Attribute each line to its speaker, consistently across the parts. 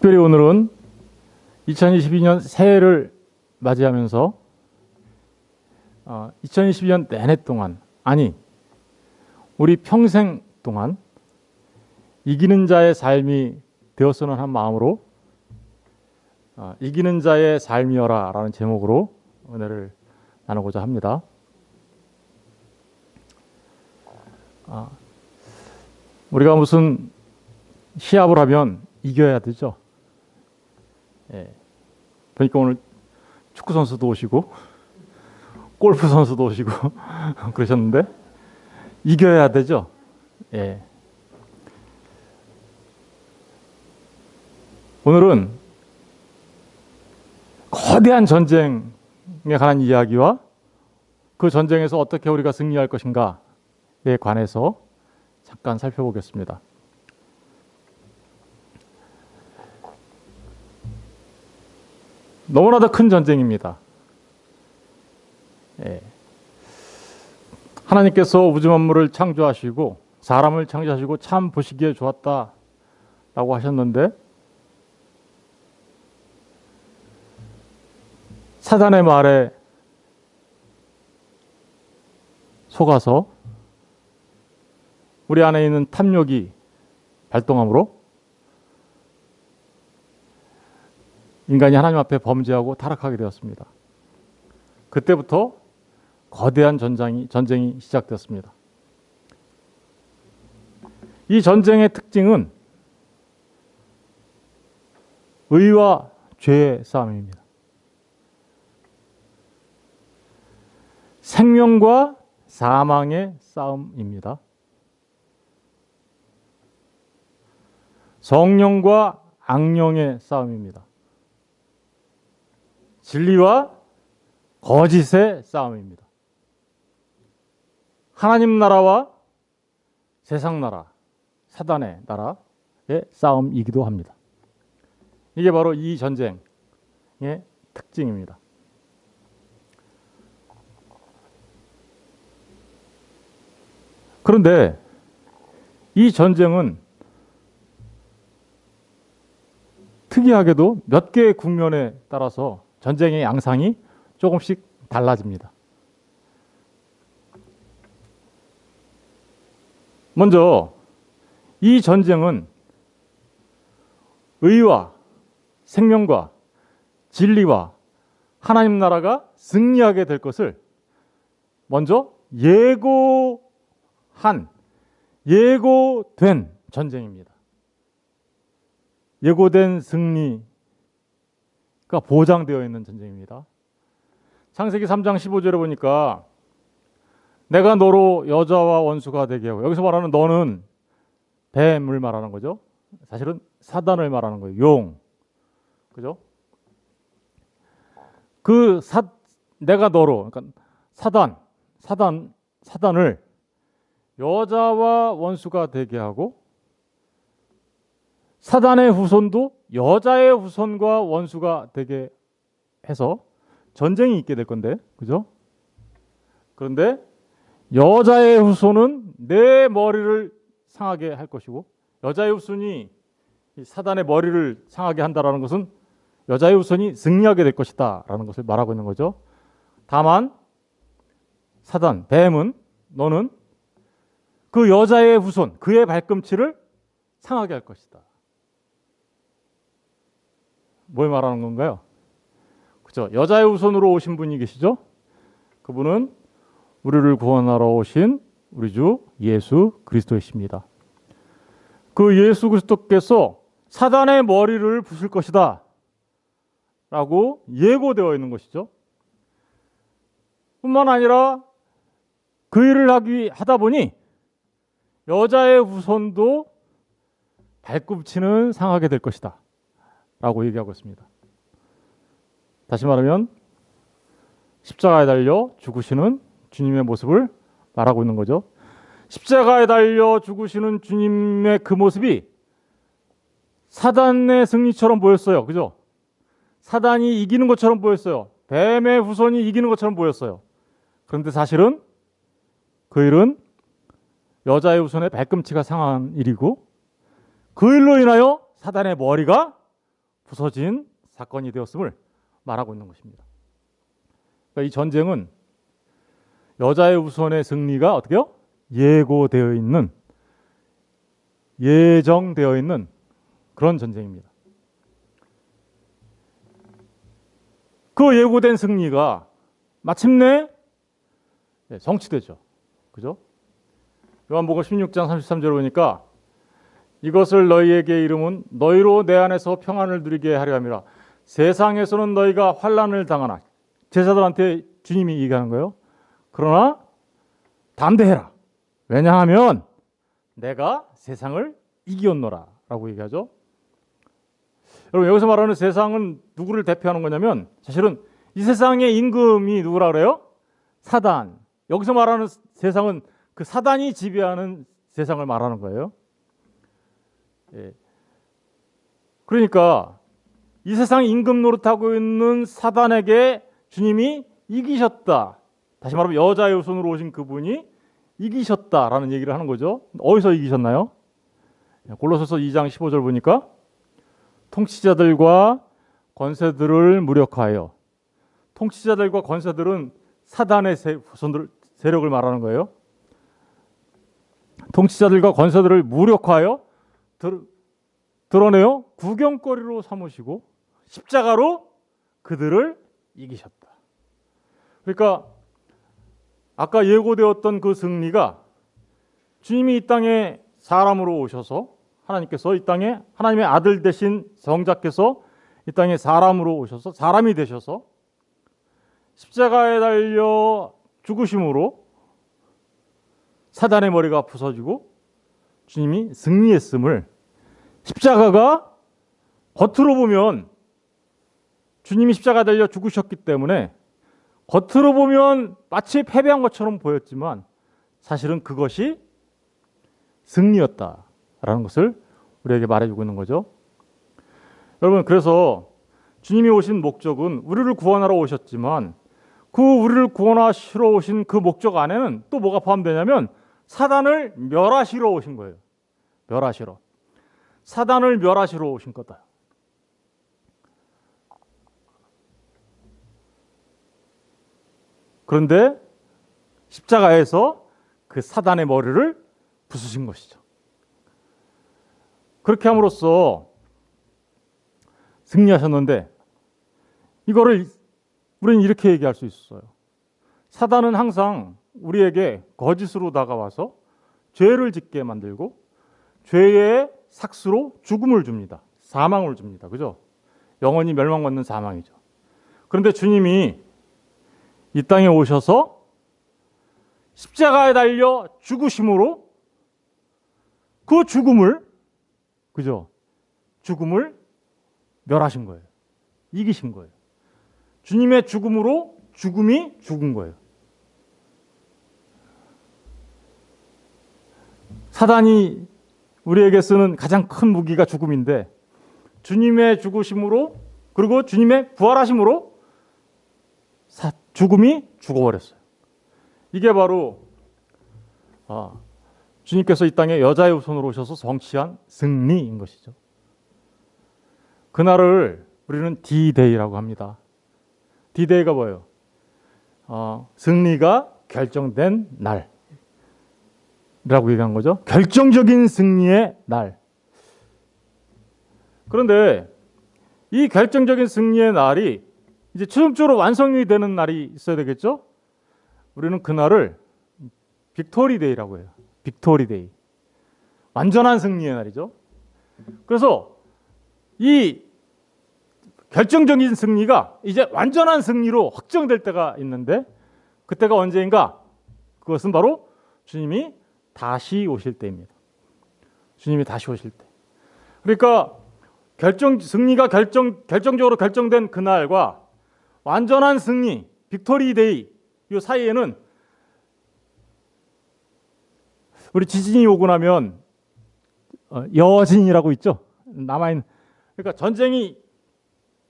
Speaker 1: 특별히 오늘은 2022년 새해를 맞이하면서 2022년 내내 동안, 아니 우리 평생 동안 이기는 자의 삶이 되었으면 한 마음으로 이기는 자의 삶이여라 라는 제목으로 은혜를 나누고자 합니다. 우리가 무슨 시합을 하면 이겨야 되죠. 보니까 오늘 축구 선수도 오시고 골프 선수도 오시고 그러셨는데 이겨야 되죠. 오늘은 거대한 전쟁에 관한 이야기와 그 전쟁에서 어떻게 우리가 승리할 것인가에 관해서 잠깐 살펴보겠습니다. 너무나도 큰 전쟁입니다. 하나님께서 우주 만물을 창조하시고 사람을 창조하시고 참 보시기에 좋았다라고 하셨는데 사단의 말에 속아서 우리 안에 있는 탐욕이 발동함으로 인간이 하나님 앞에 범죄하고 타락하게 되었습니다. 그때부터 거대한 전쟁이 시작되었습니다. 이 전쟁의 특징은 의와 죄의 싸움입니다. 생명과 사망의 싸움입니다. 성령과 악령의 싸움입니다. 진리와 거짓의 싸움입니다. 하나님 나라와 세상 나라, 사단의 나라의 싸움이기도 합니다. 이게 바로 이 전쟁의 특징입니다. 그런데 이 전쟁은 특이하게도 몇 개의 국면에 따라서 전쟁의 양상이 조금씩 달라집니다. 먼저 이 전쟁은 의와 생명과 진리와 하나님 나라가 승리하게 될 것을 먼저 예고된 전쟁입니다. 예고된 승리가 보장되어 있는 전쟁입니다. 창세기 3장 15절에 보니까 내가 너로 여자와 원수가 되게 하고, 여기서 말하는 너는 뱀을 말하는 거죠. 사실은 사단을 말하는 거예요. 용. 그죠? 내가 너로, 그러니까 사단을 여자와 원수가 되게 하고, 사단의 후손도 여자의 후손과 원수가 되게 해서 전쟁이 있게 될 건데, 그죠? 그런데 여자의 후손은 내 머리를 상하게 할 것이고, 여자의 후손이 사단의 머리를 상하게 한다라는 것은 여자의 후손이 승리하게 될 것이다라는 것을 말하고 있는 거죠. 다만 사단, 뱀은 너는 그 여자의 후손, 그의 발꿈치를 상하게 할 것이다. 뭘 말하는 건가요? 그죠? 여자의 후손으로 오신 분이 계시죠? 그분은 우리를 구원하러 오신 우리 주 예수 그리스도이십니다. 그 예수 그리스도께서 사단의 머리를 부술 것이다 라고 예고되어 있는 것이죠. 뿐만 아니라 그 일을 하다 보니 여자의 후손도 발꿈치는 상하게 될 것이다 라고 얘기하고 있습니다. 다시 말하면 십자가에 달려 죽으시는 주님의 모습을 말하고 있는 거죠. 십자가에 달려 죽으시는 주님의 그 모습이 사단의 승리처럼 보였어요. 그죠? 사단이 이기는 것처럼 보였어요. 뱀의 후손이 이기는 것처럼 보였어요. 그런데 사실은 그 일은 여자의 후손의 발꿈치가 상한 일이고, 그 일로 인하여 사단의 머리가 부서진 사건이 되었음을 말하고 있는 것입니다. 그러니까 이 전쟁은 여자의 후손의 승리가 어떻게요? 예고되어 있는, 예정되어 있는 그런 전쟁입니다. 그 예고된 승리가 마침내 성취되죠. 그죠? 요한복음 16장 33절을 보니까 이것을 너희에게 이름은 너희로 내 안에서 평안을 누리게 하려 함이라. 세상에서는 너희가 환난을 당하나, 제자들한테 주님이 얘기하는 거예요. 그러나 담대해라. 왜냐하면 내가 세상을 이기었노라 라고 얘기하죠. 여러분, 여기서 말하는 세상은 누구를 대표하는 거냐면 사실은 이 세상의 임금이 누구라 그래요? 사단. 여기서 말하는 세상은 그 사단이 지배하는 세상을 말하는 거예요. 예. 그러니까 이 세상 임금 노릇하고 있는 사단에게 주님이 이기셨다. 다시 말하면 여자의 후손으로 오신 그분이 이기셨다라는 얘기를 하는 거죠. 어디서 이기셨나요? 골로새서 2장 15절 보니까 통치자들과 권세들을 무력화하여. 통치자들과 권세들은 사단의 후손들, 세력을 말하는 거예요. 통치자들과 권세들을 무력화하여 드러내어 구경거리로 삼으시고 십자가로 그들을 이기셨다. 그러니까 아까 예고되었던 그 승리가 주님이 이 땅에 사람으로 오셔서, 하나님께서 이 땅에 하나님의 아들 되신 성자께서 이 땅에 사람으로 오셔서, 사람이 되셔서 십자가에 달려 죽으심으로 사단의 머리가 부서지고 주님이 승리했음을, 십자가가 겉으로 보면 주님이 십자가에 달려 죽으셨기 때문에 겉으로 보면 마치 패배한 것처럼 보였지만 사실은 그것이 승리였다라는 것을 우리에게 말해주고 있는 거죠. 여러분, 그래서 주님이 오신 목적은 우리를 구원하러 오셨지만 그 우리를 구원하시러 오신 그 목적 안에는 또 뭐가 포함되냐면 사단을 멸하시러 오신 거예요. 멸하시러. 사단을 멸하시러 오신 거다. 그런데 십자가에서 그 사단의 머리를 부수신 것이죠. 그렇게 함으로써 승리하셨는데 이거를 우리는 이렇게 얘기할 수 있어요. 사단은 항상 우리에게 거짓으로 다가와서 죄를 짓게 만들고 죄의 삭수로 죽음을 줍니다. 사망을 줍니다. 그죠? 영원히 멸망받는 사망이죠. 그런데 주님이 이 땅에 오셔서 십자가에 달려 죽으심으로 그 죽음을, 그죠? 죽음을 멸하신 거예요. 이기신 거예요. 주님의 죽음으로 죽음이 죽은 거예요. 사단이 우리에게 쓰는 가장 큰 무기가 죽음인데 주님의 죽으심으로, 그리고 주님의 부활하심으로 죽음이 죽어버렸어요. 이게 바로 주님께서 이 땅에 여자의 후손으로 오셔서 성취한 승리인 것이죠. 그날을 우리는 D-Day라고 합니다. D-Day가 뭐예요? 승리가 결정된 날이라고 얘기한 거죠. 결정적인 승리의 날. 그런데 이 결정적인 승리의 날이 이제 최종적으로 완성이 되는 날이 있어야 되겠죠? 우리는 그날을 빅토리데이라고 해요. 빅토리데이. 완전한 승리의 날이죠. 그래서 이 결정적인 승리가 이제 완전한 승리로 확정될 때가 있는데 그때가 언제인가? 그것은 바로 주님이 다시 오실 때입니다. 주님이 다시 오실 때. 그러니까 승리가 결정적으로 결정된 그날과 완전한 승리, 빅토리 데이, 이 사이에는 우리 지진이 오고 나면 여진이라고 있죠. 남아있는. 그러니까 전쟁이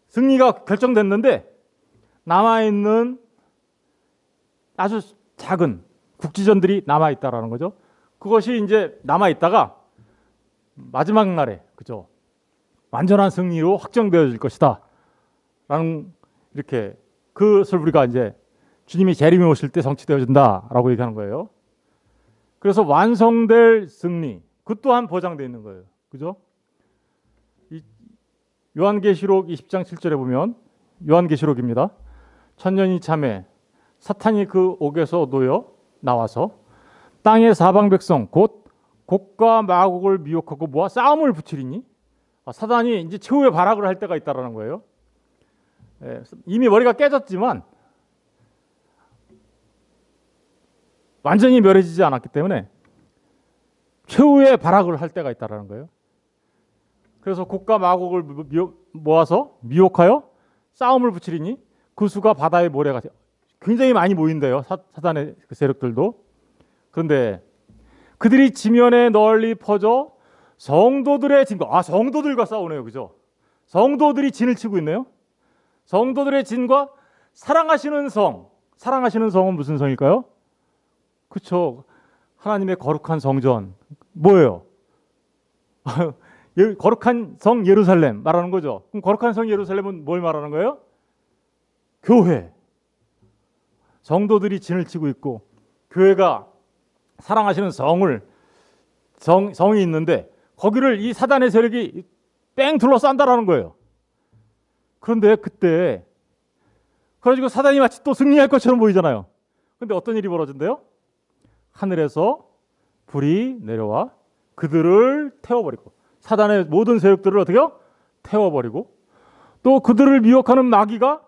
Speaker 1: 승리가 결정됐는데 남아있는 아주 작은 국지전들이 남아있다라는 거죠. 그것이 이제 남아있다가 마지막 날에, 그죠? 완전한 승리로 확정되어질 것이다. 라는 이렇게 그것을 우리가 이제 주님이 재림에 오실 때 성취되어진다라고 얘기하는 거예요. 그래서 완성될 승리 그 또한 보장되어 있는 거예요. 그죠? 요한계시록 20장 7절에 보면 요한계시록입니다. 천년이 참에 사탄이 그 옥에서 놓여 나와서 땅의 사방 백성 곧 곡과 마곡을 미혹하고 모아 싸움을 붙이리니 사단이 이제 최후의 발악을 할 때가 있다라는 거예요. 이미 머리가 깨졌지만 완전히 멸해지지 않았기 때문에 최후의 발악을 할 때가 있다라는 거예요. 그래서 곡과 마곡을 모아서 미혹하여 싸움을 붙이리니 그 수가 바다의 모래가 굉장히 많이 모인대요. 사단의 그 세력들도. 그런데 그들이 지면에 널리 퍼져 성도들의 진과 성도들과 싸우네요. 그죠? 성도들이 진을 치고 있네요. 성도들의 진과 사랑하시는 성은 무슨 성일까요? 그렇죠. 하나님의 거룩한 성전. 뭐예요? 거룩한 성 예루살렘 말하는 거죠. 그럼 거룩한 성 예루살렘은 뭘 말하는 거예요? 교회. 성도들이 진을 치고 있고 교회가 사랑하시는 성이 있는데 거기를 이 사단의 세력이 뺑 둘러싼다라는 거예요. 그런데 그때 그래가지고 사단이 마치 또 승리할 것처럼 보이잖아요. 그런데 어떤 일이 벌어진대요? 하늘에서 불이 내려와 그들을 태워버리고 사단의 모든 세력들을 어떻게요? 태워버리고 또 그들을 미혹하는 마귀가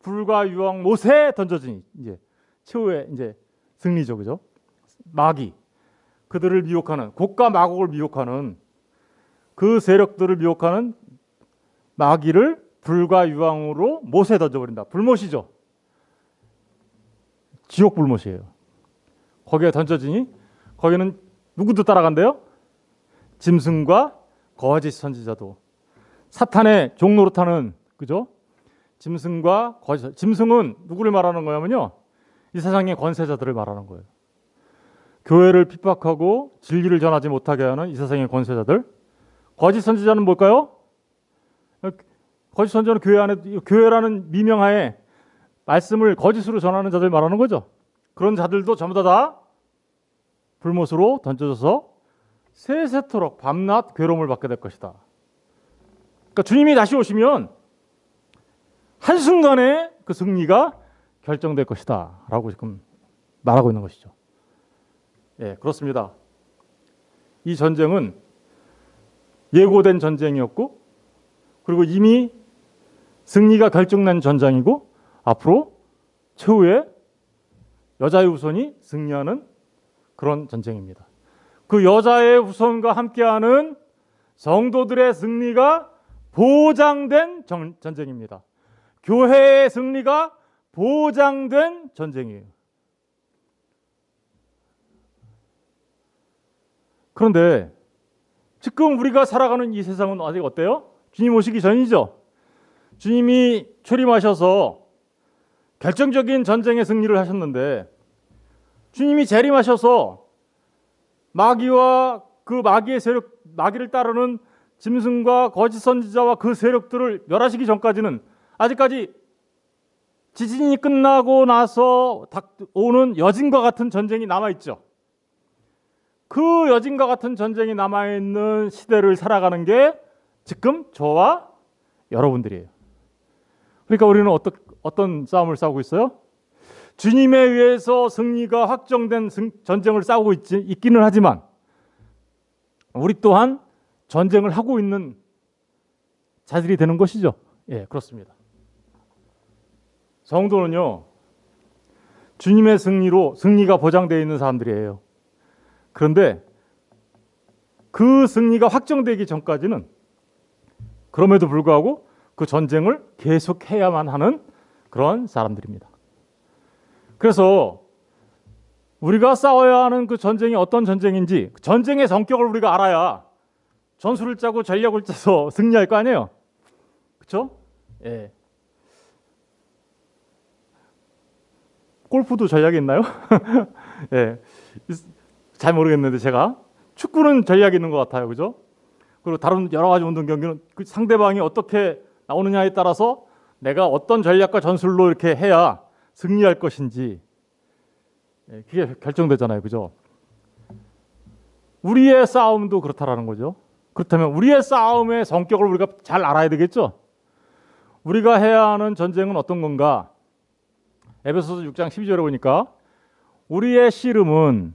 Speaker 1: 불과 유황 못에 던져지니 이제 최후의 이제 승리죠, 그죠? 마귀 그들을 미혹하는 곡과 마곡을 미혹하는 그 세력들을 미혹하는 마귀를 불과 유황으로 못에 던져버린다. 불못이죠. 지옥 불못이에요. 거기에 던져지니 거기는 누구도 따라간대요? 짐승과 거짓 선지자도 사탄의 종노릇하는 그죠? 짐승과 거짓 짐승은 누구를 말하는 거냐면요. 이 세상의 권세자들을 말하는 거예요. 교회를 핍박하고 진리를 전하지 못하게 하는 이 세상의 권세자들. 거짓 선지자는 뭘까요? 거짓 선지자는 교회 안에 교회라는 미명하에 말씀을 거짓으로 전하는 자들 말하는 거죠. 그런 자들도 전부 다 불못으로 던져져서 세세토록 밤낮 괴로움을 받게 될 것이다. 그러니까 주님이 다시 오시면 한순간에 그 승리가 결정될 것이다 라고 지금 말하고 있는 것이죠. 예, 그렇습니다. 이 전쟁은 예고된 전쟁이었고 그리고 이미 승리가 결정난 전장이고 앞으로 최후의 여자의 후손이 승리하는 그런 전쟁입니다. 그 여자의 후손과 함께하는 성도들의 승리가 보장된 전쟁입니다. 교회의 승리가 보장된 전쟁이에요. 그런데 지금 우리가 살아가는 이 세상은 아직 어때요? 주님 오시기 전이죠. 주님이 출임하셔서 결정적인 전쟁의 승리를 하셨는데 주님이 재림하셔서 마귀와 그 마귀의 세력, 마귀를 따르는 짐승과 거짓 선지자와 그 세력들을 멸하시기 전까지는 아직까지 지진이 끝나고 나서 오는 여진과 같은 전쟁이 남아있죠. 그 여진과 같은 전쟁이 남아있는 시대를 살아가는 게 지금 저와 여러분들이에요. 그러니까 우리는 어떤 싸움을 싸우고 있어요? 주님에 의해서 승리가 확정된 전쟁을 싸우고 있기는 하지만 우리 또한 전쟁을 하고 있는 자들이 되는 것이죠. 예, 그렇습니다. 성도는요, 주님의 승리가 보장되어 있는 사람들이에요. 그런데 그 승리가 확정되기 전까지는 그럼에도 불구하고 그 전쟁을 계속해야만 하는 그런 사람들입니다. 그래서 우리가 싸워야 하는 그 전쟁이 어떤 전쟁인지 그 전쟁의 성격을 우리가 알아야 전술을 짜고 전략을 짜서 승리할 거 아니에요. 그렇죠? 예. 골프도 전략이 있나요? 예. 잘 모르겠는데 제가 축구는 전략이 있는 것 같아요. 그죠? 그리고 다른 여러 가지 운동 경기는 그 상대방이 어떻게 나오느냐에 따라서 내가 어떤 전략과 전술로 이렇게 해야 승리할 것인지 그게 결정되잖아요. 그죠? 우리의 싸움도 그렇다라는 거죠. 그렇다면 우리의 싸움의 성격을 우리가 잘 알아야 되겠죠? 우리가 해야 하는 전쟁은 어떤 건가? 에베소서 6장 12절에 보니까 우리의 씨름은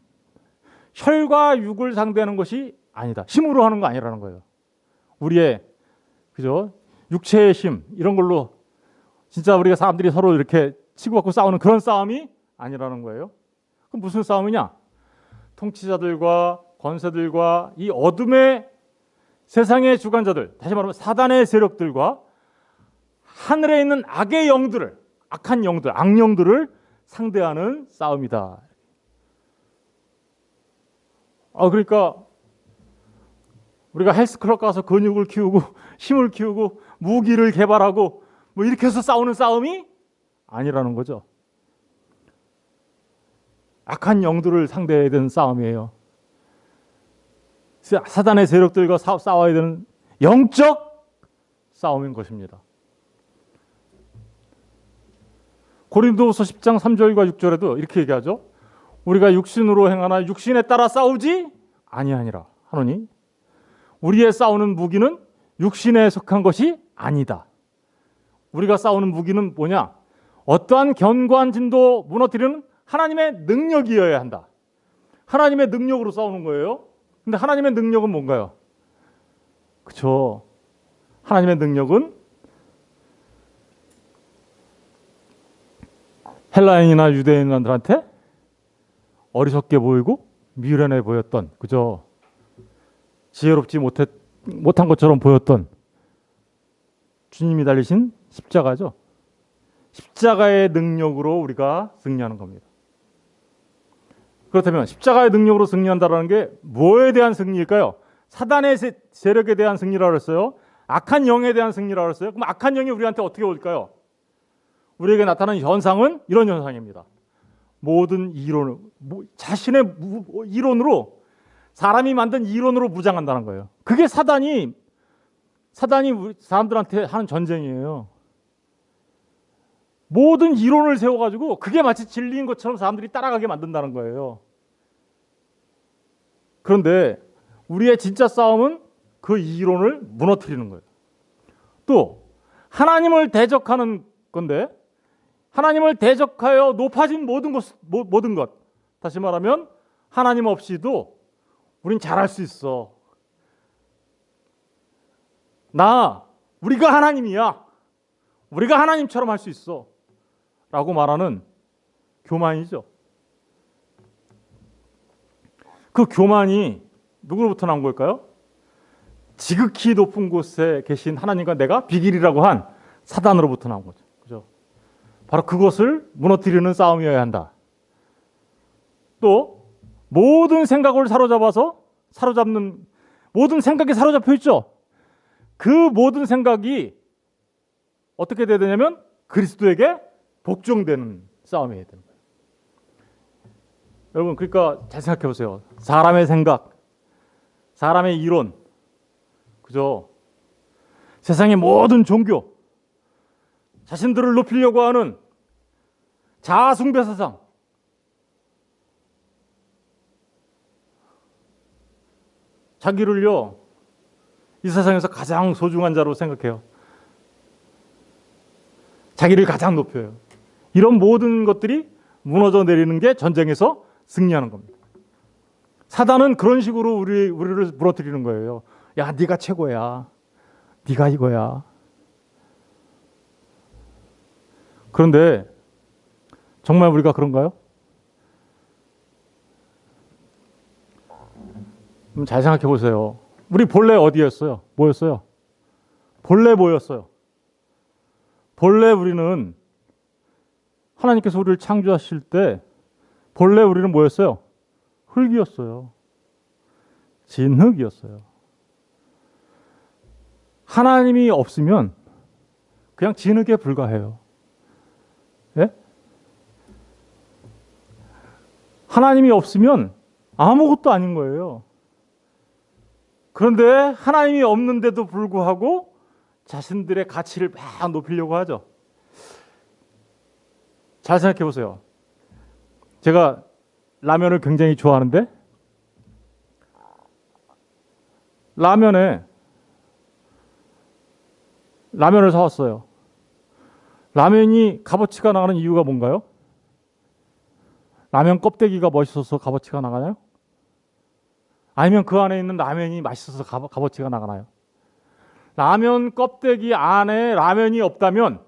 Speaker 1: 혈과 육을 상대하는 것이 아니다. 힘으로 하는 거 아니라는 거예요. 우리의 그죠? 육체의 힘 이런 걸로 진짜 우리가 사람들이 서로 이렇게 치고받고 싸우는 그런 싸움이 아니라는 거예요. 그럼 무슨 싸움이냐? 통치자들과 권세들과 이 어둠의 세상의 주관자들, 다시 말하면 사단의 세력들과 하늘에 있는 악의 영들을, 악한 영들, 악령들을 상대하는 싸움이다. 그러니까 우리가 헬스클럽 가서 근육을 키우고 힘을 키우고 무기를 개발하고 뭐 이렇게 해서 싸우는 싸움이 아니라는 거죠. 악한 영들을 상대해야 되는 싸움이에요. 사단의 세력들과 싸워야 되는 영적 싸움인 것입니다. 고린도후서 10장 3절과 6절에도 이렇게 얘기하죠. 우리가 육신으로 행하나 육신에 따라 싸우지 아니하니라 하노니 우리의 싸우는 무기는 육신에 속한 것이 아니다. 우리가 싸우는 무기는 뭐냐? 어떠한 견고한 진도 무너뜨리는 하나님의 능력이어야 한다. 하나님의 능력으로 싸우는 거예요. 근데 하나님의 능력은 뭔가요? 그렇죠. 하나님의 능력은 헬라인이나 유대인들한테 어리석게 보이고 미련해 보였던, 그죠? 지혜롭지 못한 것처럼 보였던 주님이 달리신 십자가죠. 십자가의 능력으로 우리가 승리하는 겁니다. 그렇다면 십자가의 능력으로 승리한다는 게 뭐에 대한 승리일까요? 사단의 세력에 대한 승리라고 했어요. 악한 영에 대한 승리라고 했어요. 그럼 악한 영이 우리한테 어떻게 올까요? 우리에게 나타나는 현상은 이런 현상입니다. 모든 이론을 자신의 이론으로 사람이 만든 이론으로 무장한다는 거예요. 그게 사단이 우리 사람들한테 하는 전쟁이에요. 모든 이론을 세워가지고 그게 마치 진리인 것처럼 사람들이 따라가게 만든다는 거예요. 그런데 우리의 진짜 싸움은 그 이론을 무너뜨리는 거예요. 또 하나님을 대적하는 건데 하나님을 대적하여 높아진 모든 것 다시 말하면 하나님 없이도 우린 잘할 수 있어. 우리가 하나님이야. 우리가 하나님처럼 할 수 있어. 라고 말하는 교만이죠. 그 교만이 누구로부터 나온 걸까요? 지극히 높은 곳에 계신 하나님과 내가 비길이라고 한 사단으로부터 나온 거죠. 그죠? 바로 그것을 무너뜨리는 싸움이어야 한다. 또 모든 생각을 사로잡는 모든 생각이 사로잡혀 있죠. 그 모든 생각이 어떻게 돼야 되냐면 그리스도에게 복종되는 싸움이어야 되는 거예요. 여러분 그러니까 잘 생각해 보세요. 사람의 생각, 사람의 이론, 그죠? 세상의 모든 종교, 자신들을 높이려고 하는 자아숭배 사상, 자기를요 이 세상에서 가장 소중한 자로 생각해요. 자기를 가장 높여요. 이런 모든 것들이 무너져 내리는 게 전쟁에서 승리하는 겁니다. 사단은 그런 식으로 우리를 무너뜨리는 거예요. 야, 네가 최고야. 네가 이거야. 그런데 정말 우리가 그런가요? 잘 생각해 보세요. 우리 본래 어디였어요? 뭐였어요? 본래 뭐였어요? 본래 우리는 하나님께서 우리를 창조하실 때 본래 우리는 뭐였어요? 흙이었어요. 진흙이었어요. 하나님이 없으면 그냥 진흙에 불과해요. 예? 하나님이 없으면 아무것도 아닌 거예요. 그런데 하나님이 없는데도 불구하고 자신들의 가치를 막 높이려고 하죠. 잘 생각해 보세요. 제가 라면을 굉장히 좋아하는데 라면을 사왔어요. 라면이 값어치가 나가는 이유가 뭔가요? 라면 껍데기가 멋있어서 값어치가 나가나요? 아니면 그 안에 있는 라면이 맛있어서 값어치가 나가나요? 라면 껍데기 안에 라면이 없다면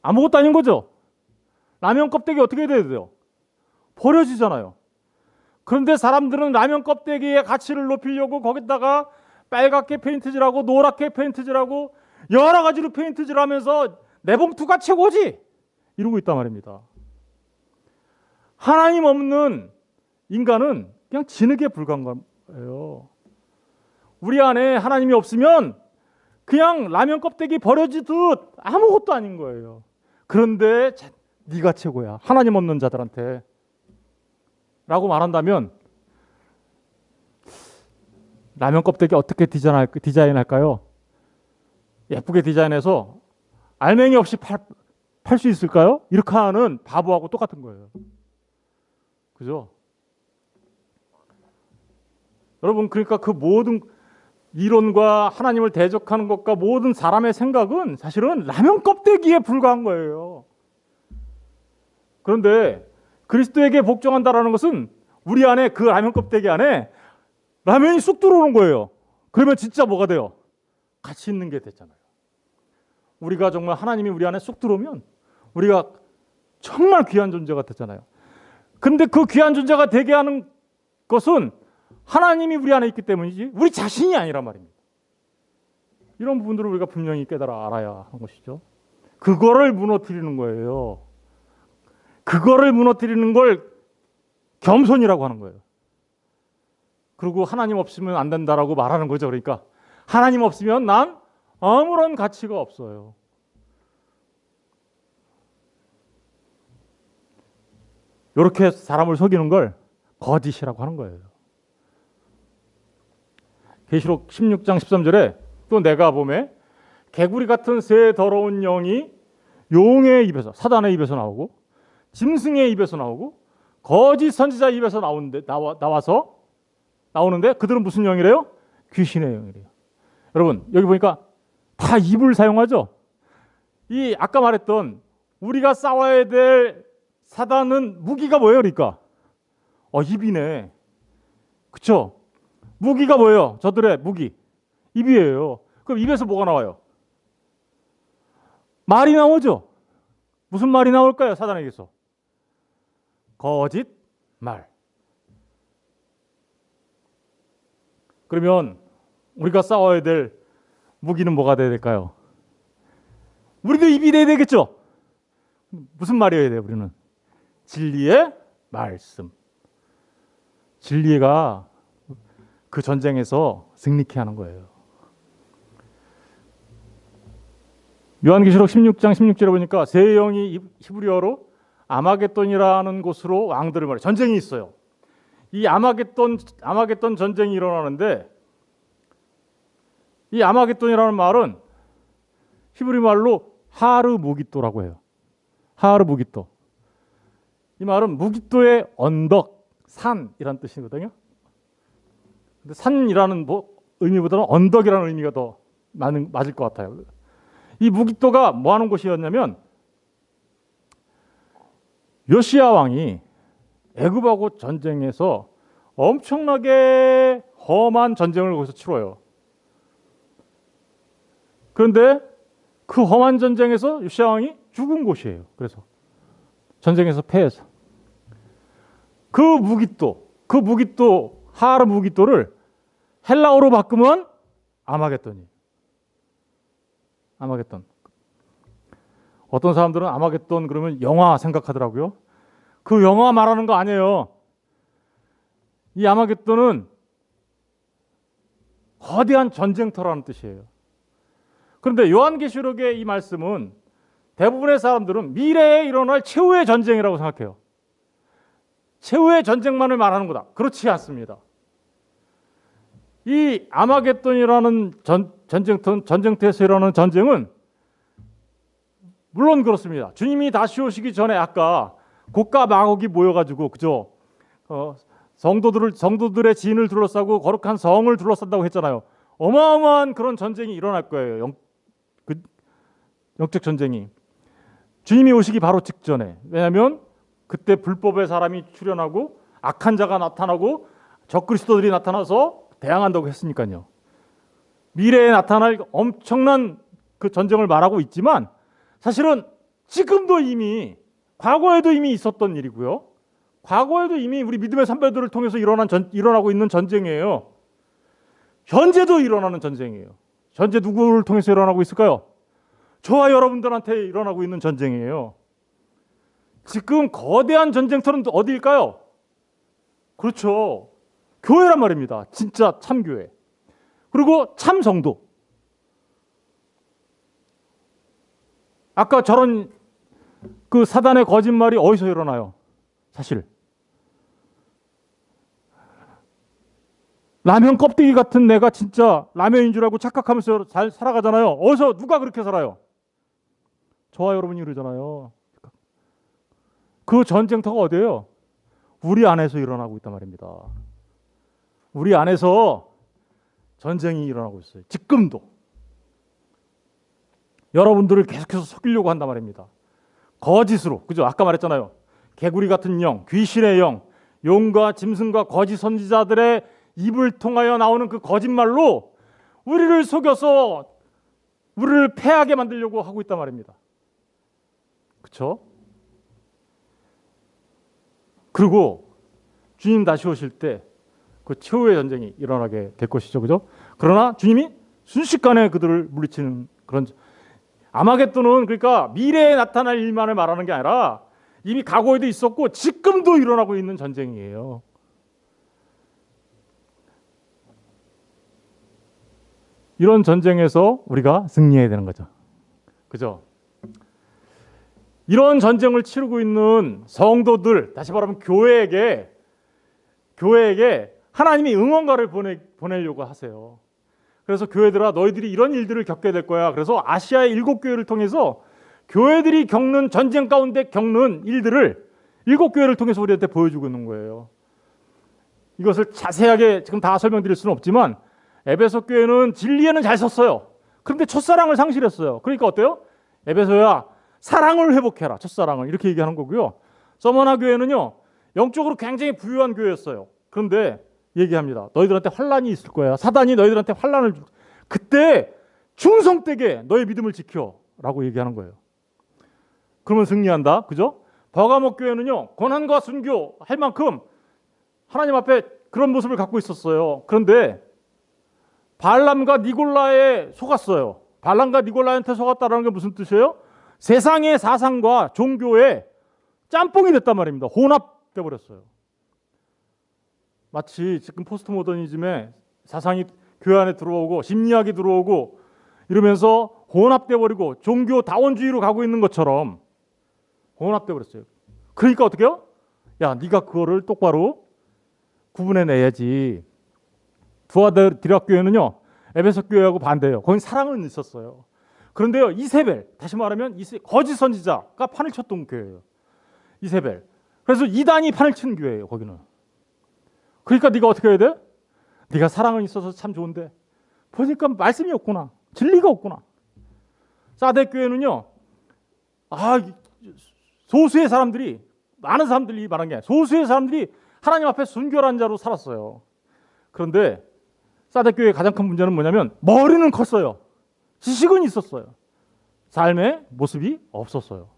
Speaker 1: 아무것도 아닌 거죠. 라면 껍데기 어떻게 돼야 돼요? 버려지잖아요. 그런데 사람들은 라면 껍데기의 가치를 높이려고 거기다가 빨갛게 페인트질하고 노랗게 페인트질하고 여러 가지로 페인트질하면서 내 봉투가 최고지 이러고 있단 말입니다. 하나님 없는 인간은 그냥 진흙에 불과한 거예요. 우리 안에 하나님이 없으면 그냥 라면 껍데기 버려지듯 아무것도 아닌 거예요. 그런데 네가 최고야. 하나님 없는 자들한테 라고 말한다면 라면 껍데기 어떻게 디자인할까요? 예쁘게 디자인해서 알맹이 없이 팔 수 있을까요? 이렇게 하는 바보하고 똑같은 거예요. 그죠? 여러분, 그러니까 그 모든 이론과 하나님을 대적하는 것과 모든 사람의 생각은 사실은 라면 껍데기에 불과한 거예요. 그런데 그리스도에게 복종한다라는 것은 우리 안에 그 라면 껍데기 안에 라면이 쑥 들어오는 거예요. 그러면 진짜 뭐가 돼요? 가치 있는 게 됐잖아요. 우리가 정말 하나님이 우리 안에 쑥 들어오면 우리가 정말 귀한 존재가 됐잖아요. 근데 그 귀한 존재가 되게 하는 것은 하나님이 우리 안에 있기 때문이지 우리 자신이 아니란 말입니다. 이런 부분들을 우리가 분명히 깨달아 알아야 하는 것이죠. 그거를 무너뜨리는 거예요. 그거를 무너뜨리는 걸 겸손이라고 하는 거예요. 그리고 하나님 없으면 안 된다라고 말하는 거죠. 그러니까 하나님 없으면 난 아무런 가치가 없어요. 이렇게 사람을 속이는 걸 거짓이라고 하는 거예요. 계시록 16장 13절에 또 내가 보매 개구리 같은 새 더러운 영이 용의 입에서 사단의 입에서 나오고 짐승의 입에서 나오고 거짓 선지자 입에서 나오는데 그들은 무슨 영이래요? 귀신의 영이래요. 여러분 여기 보니까 다 입을 사용하죠. 이 아까 말했던 우리가 싸워야 될 사단은 무기가 뭐예요? 그러니까 입이네. 그렇죠? 무기가 뭐예요? 저들의 무기 입이에요. 그럼 입에서 뭐가 나와요? 말이 나오죠. 무슨 말이 나올까요? 사단에게서 거짓 말. 그러면 우리가 싸워야 될 무기는 뭐가 돼야 될까요? 우리도 입이 돼야 되겠죠. 무슨 말이어야 돼요? 우리는 진리의 말씀. 진리가 그 전쟁에서 승리케 하는 거예요. 요한계시록 16장 16절에 보니까 새 영이 히브리어로 아마겟돈이라는 곳으로 왕들을 말해요. 전쟁이 있어요. 이 아마겟돈 전쟁이 일어나는데 이 아마겟돈이라는 말은 히브리 말로 하르 무깃도라고 해요. 하르 무깃도. 이 말은 무깃도의 언덕, 산이라는 뜻이거든요. 근데 산이라는 의미보다는 언덕이라는 의미가 더 맞을 것 같아요. 이 무깃도가 뭐 하는 곳이었냐면 요시야 왕이 애굽하고 전쟁에서 엄청나게 험한 전쟁을 거기서 치러요. 그런데 그 험한 전쟁에서 요시야 왕이 죽은 곳이에요. 그래서 전쟁에서 패해서 그 무깃도 하르 무깃도를 헬라어로 바꾸면 아마겟돈이에요. 아마겟돈. 어떤 사람들은 아마겟돈 그러면 영화 생각하더라고요. 그 영화 말하는 거 아니에요. 이 아마겟돈은 거대한 전쟁터라는 뜻이에요. 그런데 요한계시록의 이 말씀은 대부분의 사람들은 미래에 일어날 최후의 전쟁이라고 생각해요. 최후의 전쟁만을 말하는 거다. 그렇지 않습니다. 이 아마겟돈이라는 전쟁터에서 일어나는 전쟁은 물론 그렇습니다. 주님이 다시 오시기 전에 아까 곡과 마곡이 모여가지고 그죠? 성도들의 지인을 둘러싸고 거룩한 성을 둘러싼다고 했잖아요. 어마어마한 그런 전쟁이 일어날 거예요. 영적 전쟁이. 주님이 오시기 바로 직전에. 왜냐하면 그때 불법의 사람이 출현하고 악한 자가 나타나고 적그리스도들이 나타나서 대항한다고 했으니까요. 미래에 나타날 엄청난 그 전쟁을 말하고 있지만 사실은 지금도 이미 과거에도 이미 있었던 일이고요. 과거에도 이미 우리 믿음의 선배들을 통해서 일어나고 있는 전쟁이에요. 현재도 일어나는 전쟁이에요. 현재 누구를 통해서 일어나고 있을까요? 저와 여러분들한테 일어나고 있는 전쟁이에요. 지금 거대한 전쟁터는 어디일까요? 그렇죠. 교회란 말입니다. 진짜 참교회. 그리고 참성도. 아까 저런 그 사단의 거짓말이 어디서 일어나요? 사실. 라면 껍데기 같은 내가 진짜 라면인 줄 알고 착각하면서 잘 살아가잖아요. 어디서 누가 그렇게 살아요? 저와 여러분이 그러잖아요. 그 전쟁터가 어디예요? 우리 안에서 일어나고 있단 말입니다. 우리 안에서 전쟁이 일어나고 있어요. 지금도. 여러분들을 계속해서 속이려고 한단 말입니다. 거짓으로. 그죠? 아까 말했잖아요. 개구리 같은 영, 귀신의 영, 용과 짐승과 거짓 선지자들의 입을 통하여 나오는 그 거짓말로 우리를 속여서 우리를 패하게 만들려고 하고 있단 말입니다. 그렇죠? 그리고 주님 다시 오실 때 그 최후의 전쟁이 일어나게 될 것이죠. 그죠? 그러나 주님이 순식간에 그들을 물리치는 그런 아마겟돈은 그러니까 미래에 나타날 일만을 말하는 게 아니라 이미 과거에도 있었고 지금도 일어나고 있는 전쟁이에요. 이런 전쟁에서 우리가 승리해야 되는 거죠. 그죠? 이런 전쟁을 치르고 있는 성도들, 다시 말하면 교회에게 하나님이 응원가를 보내려고 하세요. 그래서 교회들아 너희들이 이런 일들을 겪게 될 거야. 그래서 아시아의 7교회를 통해서 교회들이 겪는 전쟁 가운데 겪는 일들을 7교회를 통해서 우리한테 보여주고 있는 거예요. 이것을 자세하게 지금 다 설명드릴 수는 없지만 에베소 교회는 진리에는 잘 섰어요. 그런데 첫사랑을 상실했어요. 그러니까 어때요? 에베소야 사랑을 회복해라. 첫사랑을 이렇게 얘기하는 거고요. 서머나 교회는요. 영적으로 굉장히 부유한 교회였어요. 그런데 얘기합니다. 너희들한테 환란이 있을 거야. 사단이 너희들한테 환란을 줄. 그때 충성되게 너의 믿음을 지켜라고 얘기하는 거예요. 그러면 승리한다. 그죠? 버가모 교회는요. 고난과 순교 할 만큼 하나님 앞에 그런 모습을 갖고 있었어요. 그런데 발람과 니골라에 속았어요. 발람과 니골라한테 속았다는 게 무슨 뜻이에요? 세상의 사상과 종교에 짬뽕이 됐단 말입니다. 혼합돼 버렸어요. 마치 지금 포스트 모더니즘에 사상이 교회 안에 들어오고 심리학이 들어오고 이러면서 혼합돼 버리고 종교 다원주의로 가고 있는 것처럼 혼합돼 버렸어요. 그러니까 어떻게 해요? 야, 네가 그거를 똑바로 구분해 내야지. 두아디라 교회는요. 에베소 교회하고 반대예요. 거긴 사랑은 있었어요. 그런데요. 이세벨, 다시 말하면 거짓 선지자가 판을 쳤던 교회예요. 이세벨. 그래서 이단이 판을 친 교회예요. 거기는. 그러니까 네가 어떻게 해야 돼? 네가 사랑은 있어서 참 좋은데 보니까 말씀이 없구나. 진리가 없구나. 사대 교회는요. 소수의 사람들이 많은 사람들이 말한 게 소수의 사람들이 하나님 앞에 순결한 자로 살았어요. 그런데 사대 교회의 가장 큰 문제는 뭐냐면 머리는 컸어요. 지식은 있었어요. 삶의 모습이 없었어요.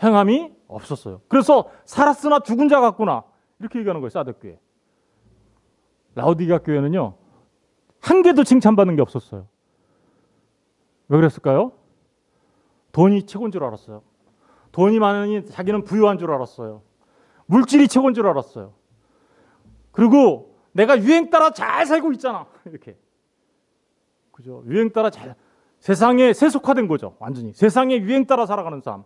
Speaker 1: 행함이 없었어요. 그래서 살았으나 죽은 자 같구나. 이렇게 얘기하는 거예요. 사대 교회. 라오디게아 교회는요. 한 개도 칭찬받는 게 없었어요. 왜 그랬을까요? 돈이 최고인 줄 알았어요. 돈이 많으니 자기는 부유한 줄 알았어요. 물질이 최고인 줄 알았어요. 그리고 내가 유행 따라 잘 살고 있잖아. 이렇게. 그죠? 유행 따라 세상에 세속화된 거죠. 완전히. 세상에 유행 따라 살아가는 삶.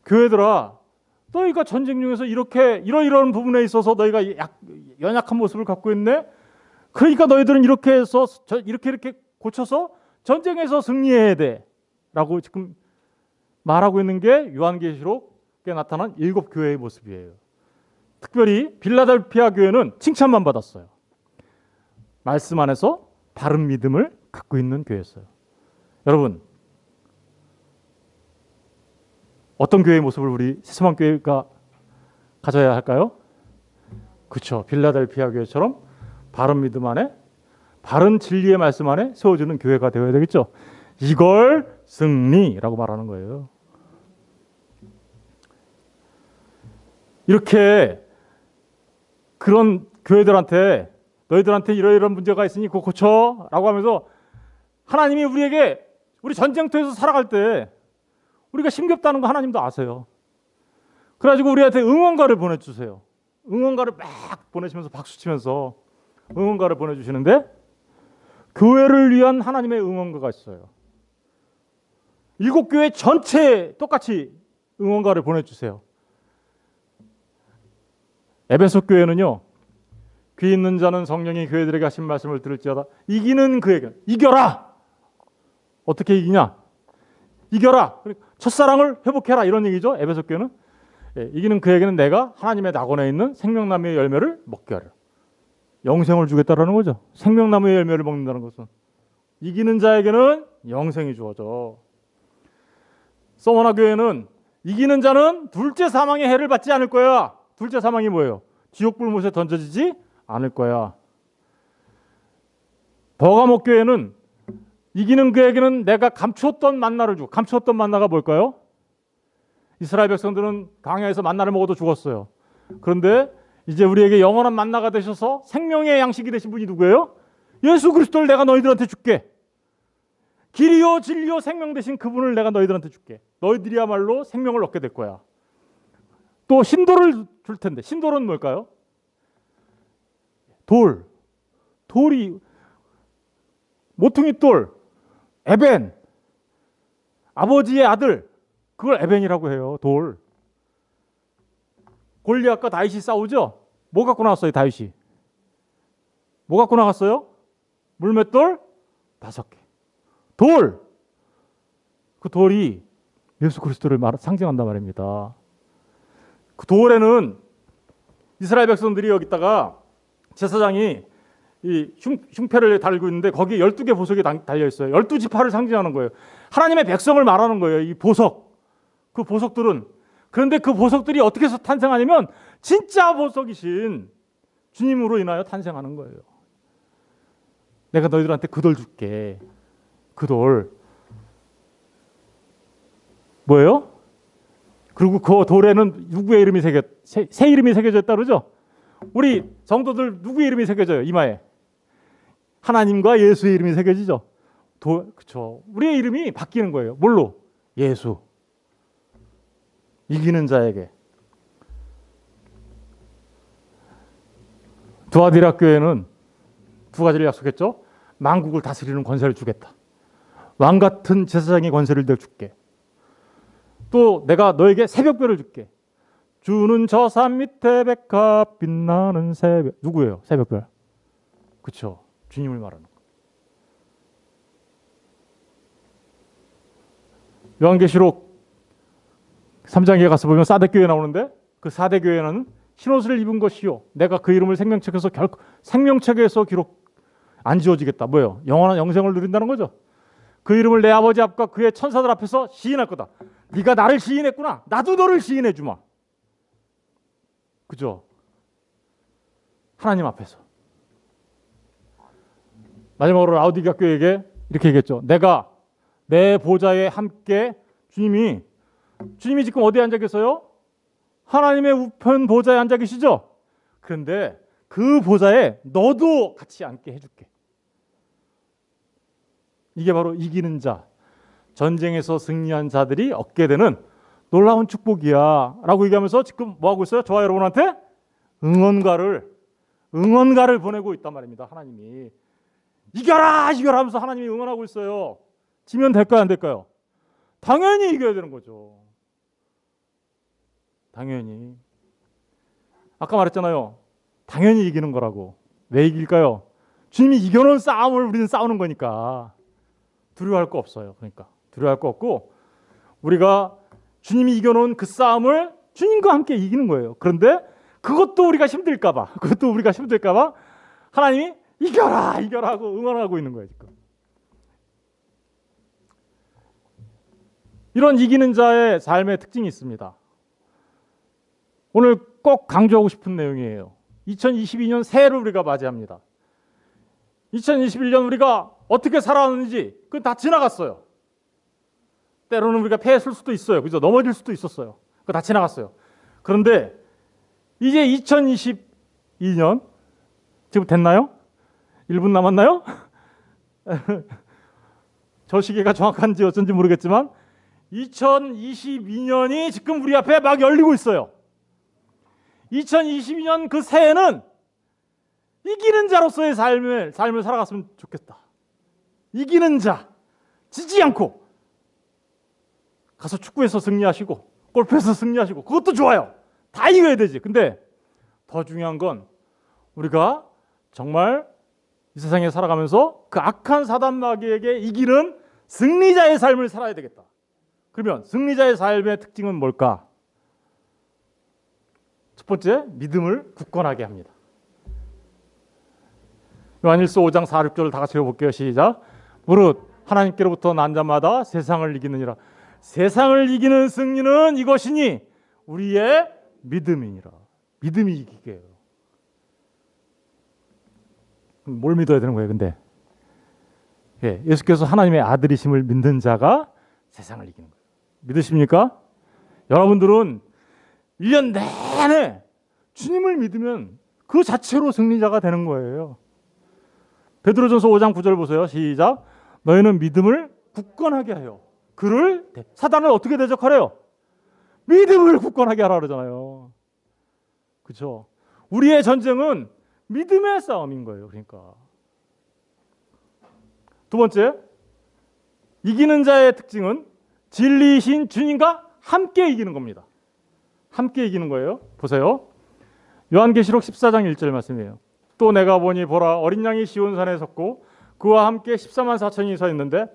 Speaker 1: 교회들아, 너희가 전쟁 중에서 이렇게 이러이러한 부분에 있어서 너희가 연약한 모습을 갖고 있네. 그러니까 너희들은 이렇게 해서 이렇게 고쳐서 전쟁에서 승리해야 돼라고 지금 말하고 있는 게 요한계시록에 나타난 7교회의 모습이에요. 특별히 빌라델피아 교회는 칭찬만 받았어요. 말씀 안에서 바른 믿음을 갖고 있는 교회였어요. 여러분, 어떤 교회의 모습을 우리 세스만 교회가 가져야 할까요? 그렇죠. 빌라델피아 교회처럼 바른 믿음 안에, 바른 진리의 말씀 안에 세워주는 교회가 되어야 되겠죠. 이걸 승리라고 말하는 거예요. 이렇게 그런 교회들한테 너희들한테 이러이러한 문제가 있으니 그거 고쳐라고 하면서 하나님이 우리에게 우리 전쟁터에서 살아갈 때 우리가 힘겹다는 거 하나님도 아세요. 그래가지고 우리한테 응원가를 보내주세요. 응원가를 막 보내시면서 박수치면서 응원가를 보내주시는데 교회를 위한 하나님의 응원가가 있어요. 7교회 전체에 똑같이 응원가를 보내주세요. 에베소 교회는요, 귀 있는 자는 성령이 교회들에게 하신 말씀을 들을지어다 이기는 그에게 이겨라. 어떻게 이기냐? 이겨라. 첫사랑을 회복해라 이런 얘기죠. 에베소 교회는 이기는 그에게는 내가 하나님의 낙원에 있는 생명나무의 열매를 먹게 하리라. 영생을 주겠다라는 거죠. 생명나무의 열매를 먹는다는 것은 이기는 자에게는 영생이 주어져. 서머나 교회는 이기는 자는 둘째 사망의 해를 받지 않을 거야. 둘째 사망이 뭐예요? 지옥 불못에 던져지지 않을 거야. 버가목 교회는 이기는 그에게는 내가 감추었던 만나를 주고, 감추었던 만나가 뭘까요? 이스라엘 백성들은 광야에서 만나를 먹어도 죽었어요. 그런데 이제 우리에게 영원한 만나가 되셔서 생명의 양식이 되신 분이 누구예요? 예수 그리스도를 내가 너희들한테 줄게. 길이요 진리요 생명 되신 그분을 내가 너희들한테 줄게. 너희들이야말로 생명을 얻게 될 거야. 또 신돌을 줄 텐데, 신돌은 뭘까요? 돌이 모퉁이 돌, 에벤, 아버지의 아들, 그걸 에벤이라고 해요. 돌. 골리앗과 다윗이 싸우죠? 뭐 갖고 나왔어요, 다윗이? 뭐 갖고 나갔어요? 물맷돌 5개. 돌! 그 돌이 예수 그리스도를 상징한단 말입니다. 그 돌에는 이스라엘 백성들이 여기다가 제사장이 이 흉패를 달고 있는데 거기에 12개 보석이 달려 있어요. 12지파를 상징하는 거예요. 하나님의 백성을 말하는 거예요. 이 보석. 그 보석들은. 그런데 그 보석들이 어떻게 해서 탄생하냐면 진짜 보석이신 주님으로 인하여 탄생하는 거예요. 내가 너희들한테 그 돌 줄게. 그 돌. 뭐예요? 그리고 그 돌에는 누구의 이름이 새 이름이 새겨져 있다 그러죠? 우리 성도들 누구의 이름이 새겨져요? 이마에. 하나님과 예수의 이름이 새겨지죠. 그렇죠. 우리의 이름이 바뀌는 거예요. 뭘로? 예수. 이기는 자에게. 두아디라 교회는 두 가지를 약속했죠. 만국을 다스리는 권세를 주겠다. 왕 같은 제사장의 권세를 내가 줄게. 또 내가 너에게 새벽별을 줄게. 주는 저 산 밑에 백합 빛나는 새벽. 누구예요? 새벽별. 그렇죠. 주님을 말하는 거. 요한계시록 3장에 가서 보면 사대교회 나오는데 그 사대교회는 흰옷을 입은 것이요 내가 그 이름을 생명책에서 기록 안 지워지겠다. 뭐예요? 영원한 영생을 누린다는 거죠. 그 이름을 내 아버지 앞과 그의 천사들 앞에서 시인할 거다. 네가 나를 시인했구나. 나도 너를 시인해 주마. 그죠? 하나님 앞에서. 마지막으로 라우디게아 교회에게 이렇게 얘기했죠. 내가 내 보좌에 함께 주님이 지금 어디에 앉아 계세요? 하나님의 우편 보좌에 앉아 계시죠? 그런데 그 보좌에 너도 같이 앉게 해줄게. 이게 바로 이기는 자, 전쟁에서 승리한 자들이 얻게 되는 놀라운 축복이야 라고 얘기하면서 지금 뭐하고 있어요? 저와 여러분한테 응원가를 보내고 있단 말입니다. 하나님이 이겨라 하면서 하나님이 응원하고 있어요. 지면 될까요? 안 될까요? 당연히 이겨야 되는 거죠. 당연히. 아까 말했잖아요. 당연히 이기는 거라고. 왜 이길까요? 주님이 이겨놓은 싸움을 우리는 싸우는 거니까 두려워할 거 없어요. 그러니까 두려워할 거 없고 우리가 주님이 이겨놓은 그 싸움을 주님과 함께 이기는 거예요. 그런데 그것도 우리가 힘들까 봐 하나님이 이겨라 이겨라 하고 응원하고 있는 거예요. 지금. 이런 이기는 자의 삶의 특징이 있습니다. 오늘 꼭 강조하고 싶은 내용이에요. 2022년 새해를 우리가 맞이합니다. 2021년 우리가 어떻게 살아왔는지 그건 다 지나갔어요. 때로는 우리가 패했을 수도 있어요. 그죠? 넘어질 수도 있었어요. 그거 다 지나갔어요. 그런데 이제 2022년 지금 됐나요? 1분 남았나요? 저 시계가 정확한지 어쩐지 모르겠지만 2022년이 지금 우리 앞에 막 열리고 있어요. 2022년 그 새해는 이기는 자로서의 삶을 살아갔으면 좋겠다. 이기는 자, 지지 않고 가서 축구에서 승리하시고 골프에서 승리하시고 그것도 좋아요. 다 이겨야 되지. 근데 더 중요한 건 우리가 정말 이 세상에 살아가면서 그 악한 사단 마귀에게 이기는 승리자의 삶을 살아야 되겠다. 그러면 승리자의 삶의 특징은 뭘까? 첫 번째, 믿음을 굳건하게 합니다. 요한일서 5장 4, 6절을 다 같이 읽어볼게요. 시작. 무릇 하나님께로부터 난 자마다 세상을 이기느니라. 세상을 이기는 승리는 이것이니 우리의 믿음이니라. 믿음이 이기게 해요. 뭘 믿어야 되는 거예요, 근데? 예, 예수께서 하나님의 아들이심을 믿는 자가 세상을 이기는 거예요. 믿으십니까? 여러분들은 1년 내내 주님을 믿으면 그 자체로 승리자가 되는 거예요. 베드로전서 5장 9절 보세요. 시작. 너희는 믿음을 굳건하게 하여 그를 사단을 어떻게 대적하래요? 믿음을 굳건하게 하라 그러잖아요. 그렇죠? 우리의 전쟁은 믿음의 싸움인 거예요. 그러니까 두 번째, 이기는 자의 특징은 진리이신 주님과 함께 이기는 겁니다. 함께 이기는 거예요. 보세요. 요한계시록 14장 1절 말씀이에요. 또 내가 보니 보라 어린 양이 시온산에 섰고 그와 함께 14만 4천이 서 있는데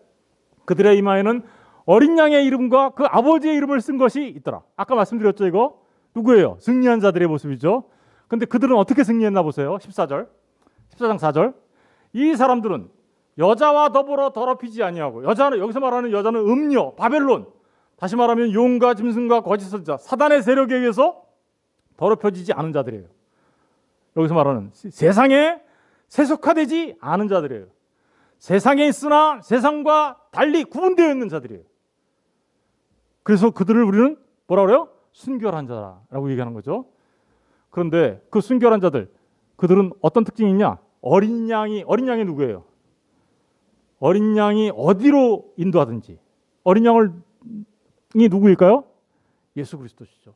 Speaker 1: 그들의 이마에는 어린 양의 이름과 그 아버지의 이름을 쓴 것이 있더라. 아까 말씀드렸죠. 이거 누구예요? 승리한 자들의 모습이죠. 근데 그들은 어떻게 승리했나 보세요. 14절 14장 4절 이 사람들은 여자와 더불어 더럽히지 아니하고 여자는 여기서 말하는 여자는 음녀 바벨론 다시 말하면 용과 짐승과 거짓 선지자 사단의 세력에 의해서 더럽혀지지 않은 자들이에요. 여기서 말하는 세상에 세속화되지 않은 자들이에요. 세상에 있으나 세상과 달리 구분되어 있는 자들이에요. 그래서 그들을 우리는 뭐라 그래요? 순결한 자라고 얘기하는 거죠. 그런데 그 순결한 자들 그들은 어떤 특징이 있냐? 어린 양이 누구예요? 어린 양이 어디로 인도하든지 어린 양이 누구일까요? 예수 그리스도시죠.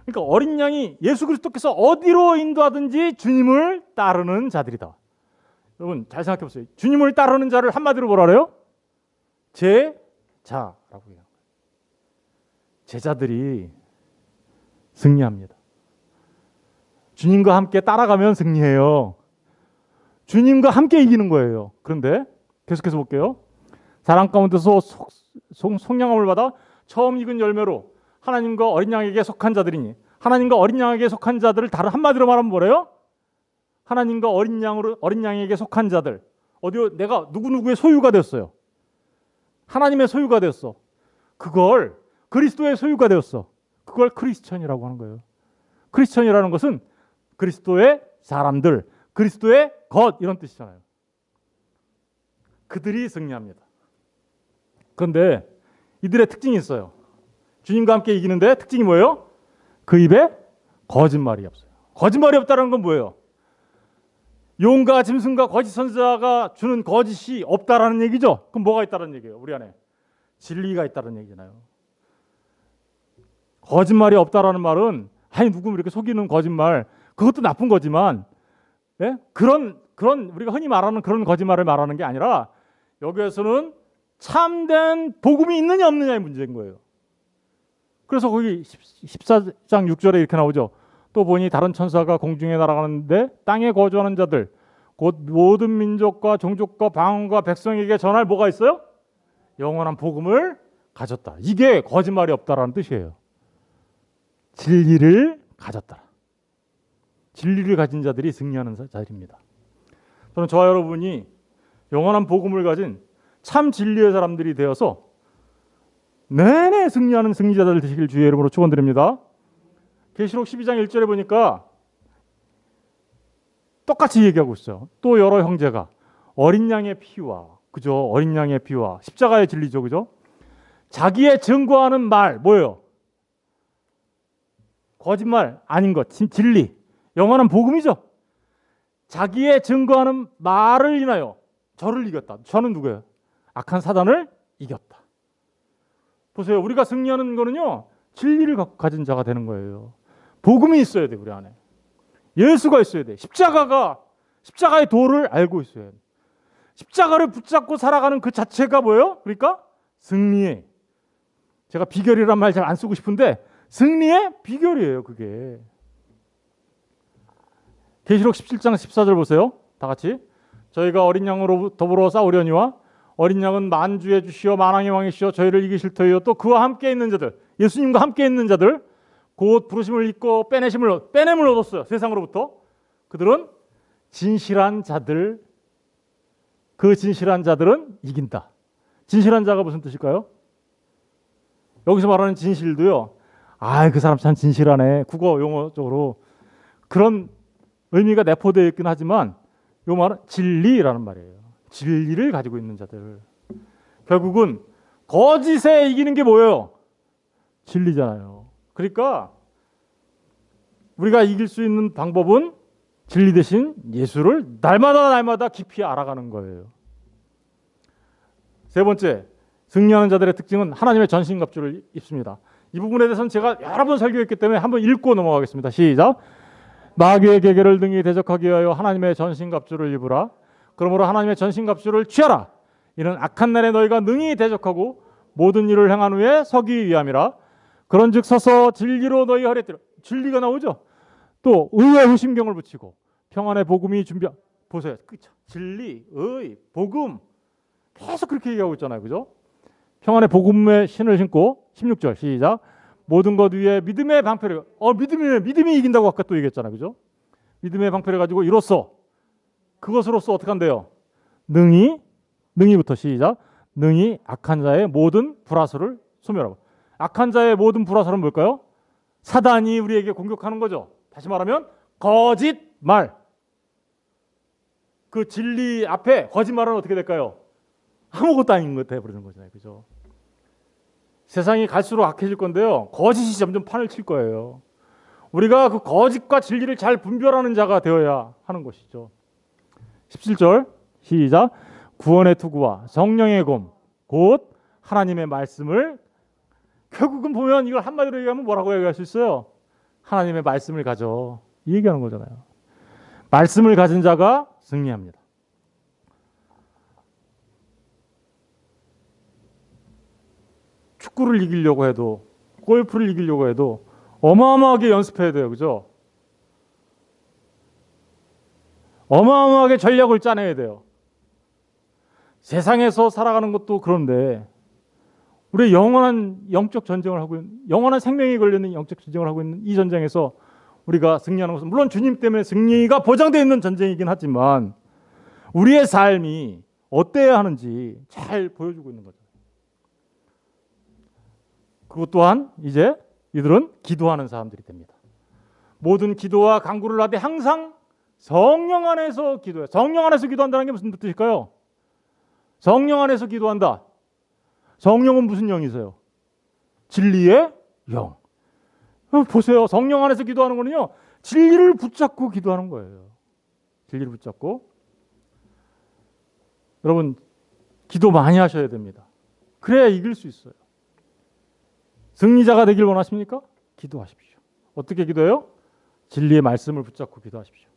Speaker 1: 그러니까 어린 양이 예수 그리스도께서 어디로 인도하든지 주님을 따르는 자들이다. 여러분 잘 생각해 보세요. 주님을 따르는 자를 한마디로 뭐라 그래요? 제자라고 해요. 제자들이 승리합니다. 주님과 함께 따라가면 승리해요. 주님과 함께 이기는 거예요. 그런데 계속해서 볼게요. 사랑 가운데서 속량함을 받아 처음 익은 열매로 하나님과 어린 양에게 속한 자들이니 하나님과 어린 양에게 속한 자들을 다른 한마디로 말하면 뭐래요? 하나님과 어린 양에게 속한 자들. 어디요? 내가 누구누구의 소유가 되었어요. 하나님의 소유가 되었어. 그걸 그리스도의 소유가 되었어. 그걸 크리스천이라고 하는 거예요. 크리스천이라는 것은 그리스도의 사람들, 그리스도의 것 이런 뜻이잖아요. 그들이 승리합니다. 그런데 이들의 특징이 있어요. 주님과 함께 이기는데 특징이 뭐예요? 그 입에 거짓말이 없어요. 거짓말이 없다는 건 뭐예요? 용과 짐승과 거짓 선지자가 주는 거짓이 없다라는 얘기죠. 그럼 뭐가 있다는 얘기예요? 우리 안에 진리가 있다는 얘기잖아요. 거짓말이 없다라는 말은 아니 누구 이렇게 속이는 거짓말 그것도 나쁜 거지만 예? 그런 우리가 흔히 말하는 그런 거짓말을 말하는 게 아니라 여기에서는 참된 복음이 있느냐 없느냐의 문제인 거예요. 그래서 거기 14장 6절에 이렇게 나오죠. 또 보니 다른 천사가 공중에 날아가는데 땅에 거주하는 자들 곧 모든 민족과 종족과 방언과 백성에게 전할 뭐가 있어요? 영원한 복음을 가졌다. 이게 거짓말이 없다라는 뜻이에요. 진리를 가졌다. 진리를 가진 자들이 승리하는 자들입니다. 저는 저와 여러분이 영원한 복음을 가진 참 진리의 사람들이 되어서 내내 승리하는 승리자들 되시길 주의 이름으로 축원드립니다. 계시록 12장 1절에 보니까 똑같이 얘기하고 있어요. 또 여러 형제가 어린 양의 피와 그죠? 어린 양의 피와 십자가의 진리죠. 그죠? 자기의 증거하는 말 뭐예요? 거짓말 아닌 것, 진리, 영원한 복음이죠. 자기의 증거하는 말을 인하여 저를 이겼다. 저는 누구예요? 악한 사단을 이겼다. 보세요. 우리가 승리하는 거는요. 진리를 가진 자가 되는 거예요. 복음이 있어야 돼. 우리 안에. 예수가 있어야 돼. 십자가의 도를 알고 있어야 돼. 십자가를 붙잡고 살아가는 그 자체가 뭐예요? 그러니까 승리의, 제가 비결이란 말 잘 안 쓰고 싶은데 승리의 비결이에요. 그게. 계시록 17장 14절 보세요. 다 같이. 저희가 어린 양으로 더불어 싸우려니와 어린 양은 만주의 주시오 만왕의 왕이시오 저희를 이기실 터이요 또 그와 함께 있는 자들, 예수님과 함께 있는 자들, 곧 부르심을 입고 빼냄을 얻었어요. 세상으로부터. 그들은 진실한 자들, 그 진실한 자들은 이긴다. 진실한 자가 무슨 뜻일까요? 여기서 말하는 진실도요. 그 사람 참 진실하네. 국어 용어적으로 그런 의미가 내포되어 있긴 하지만 이 말은 진리라는 말이에요. 진리를 가지고 있는 자들. 결국은 거짓에 이기는 게 뭐예요? 진리잖아요. 그러니까 우리가 이길 수 있는 방법은 진리 대신 예수를 날마다 깊이 알아가는 거예요. 세 번째, 승리하는 자들의 특징은 하나님의 전신갑주를 입습니다. 이 부분에 대해서는 제가 여러 번 설교했기 때문에 한번 읽고 넘어가겠습니다. 시작. 마귀의 계계를 능히 대적하기 위하여 하나님의 전신갑주를 입으라. 그러므로 하나님의 전신갑주를 취하라. 이는 악한 날에 너희가 능히 대적하고 모든 일을 행한 후에 서기 위함이라. 그런즉 서서 진리로 너희 허리에 띠라. 진리가 나오죠. 또 의의 후심경을 붙이고 평안의 복음이 보세요. 그쵸? 진리, 의, 복음 계속 그렇게 얘기하고 있잖아요. 그죠? 평안의 복음의 신을 신고 16절 시작. 모든 것 위에 믿음의 방패를 믿음이 이긴다고 아까 또 얘기했잖아요. 그죠? 믿음의 방패를 가지고 이로써 그것으로써 어떻게 한대요? 능히부터 시작. 능히 악한 자의 모든 불화설을 소멸하고. 악한 자의 모든 불화설은 뭘까요? 사단이 우리에게 공격하는 거죠. 다시 말하면 거짓말. 그 진리 앞에 거짓말은 어떻게 될까요? 아무것도 아닌 것 돼버리는 거잖아요. 그죠? 세상이 갈수록 악해질 건데요. 거짓이 점점 판을 칠 거예요. 우리가 그 거짓과 진리를 잘 분별하는 자가 되어야 하는 것이죠. 17절 시작. 구원의 투구와 성령의 검 곧 하나님의 말씀을, 결국은 보면 이걸 한마디로 얘기하면 뭐라고 얘기할 수 있어요? 하나님의 말씀을 가져. 이 얘기하는 거잖아요. 말씀을 가진 자가 승리합니다. 축구를 이기려고 해도, 골프를 이기려고 해도 어마어마하게 연습해야 돼요. 그죠? 어마어마하게 전략을 짜내야 돼요. 세상에서 살아가는 것도 그런데 우리 영원한 영적 전쟁을 하고 있는, 영원한 생명이 걸리는 영적 전쟁을 하고 있는 이 전쟁에서 우리가 승리하는 것은 물론 주님 때문에 승리가 보장되어 있는 전쟁이긴 하지만 우리의 삶이 어때야 하는지 잘 보여주고 있는 거죠. 그것 또한 이제 이들은 기도하는 사람들이 됩니다. 모든 기도와 간구를 하되 항상 성령 안에서 기도해요. 성령 안에서 기도한다는 게 무슨 뜻일까요? 성령 안에서 기도한다. 성령은 무슨 영이세요? 진리의 영. 보세요. 성령 안에서 기도하는 거는요. 진리를 붙잡고 기도하는 거예요. 진리를 붙잡고. 여러분 기도 많이 하셔야 됩니다. 그래야 이길 수 있어요. 승리자가 되길 원하십니까? 기도하십시오. 어떻게 기도해요? 진리의 말씀을 붙잡고 기도하십시오.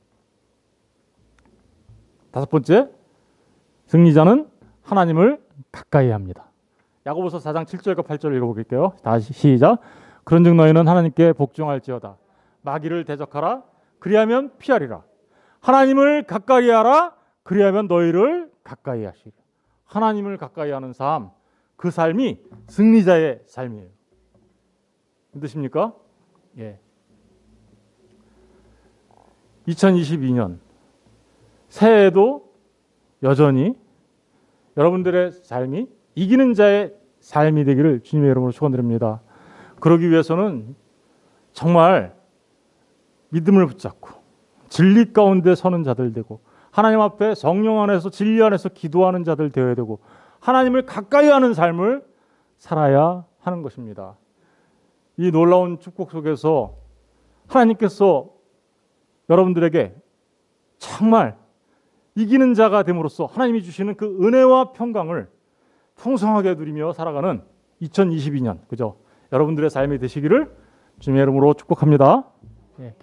Speaker 1: 다섯 번째, 승리자는 하나님을 가까이 합니다. 야고보서 4장 7절과 8절을 읽어볼게요. 다시 시작. 그런즉 너희는 하나님께 복종할지어다. 마귀를 대적하라. 그리하면 피하리라. 하나님을 가까이 하라. 그리하면 너희를 가까이 하시리라. 하나님을 가까이 하는 삶, 그 삶이 승리자의 삶이에요. 믿으십니까? 예. 2022년 새해에도 여전히 여러분들의 삶이 이기는 자의 삶이 되기를 주님의 이름으로 축원드립니다. 그러기 위해서는 정말 믿음을 붙잡고 진리 가운데 서는 자들 되고 하나님 앞에 성령 안에서 진리 안에서 기도하는 자들 되어야 되고 하나님을 가까이 하는 삶을 살아야 하는 것입니다. 이 놀라운 축복 속에서 하나님께서 여러분들에게 정말 이기는 자가 됨으로써 하나님이 주시는 그 은혜와 평강을 풍성하게 누리며 살아가는 2022년, 그죠? 여러분들의 삶이 되시기를 주님의 이름으로 축복합니다. 예,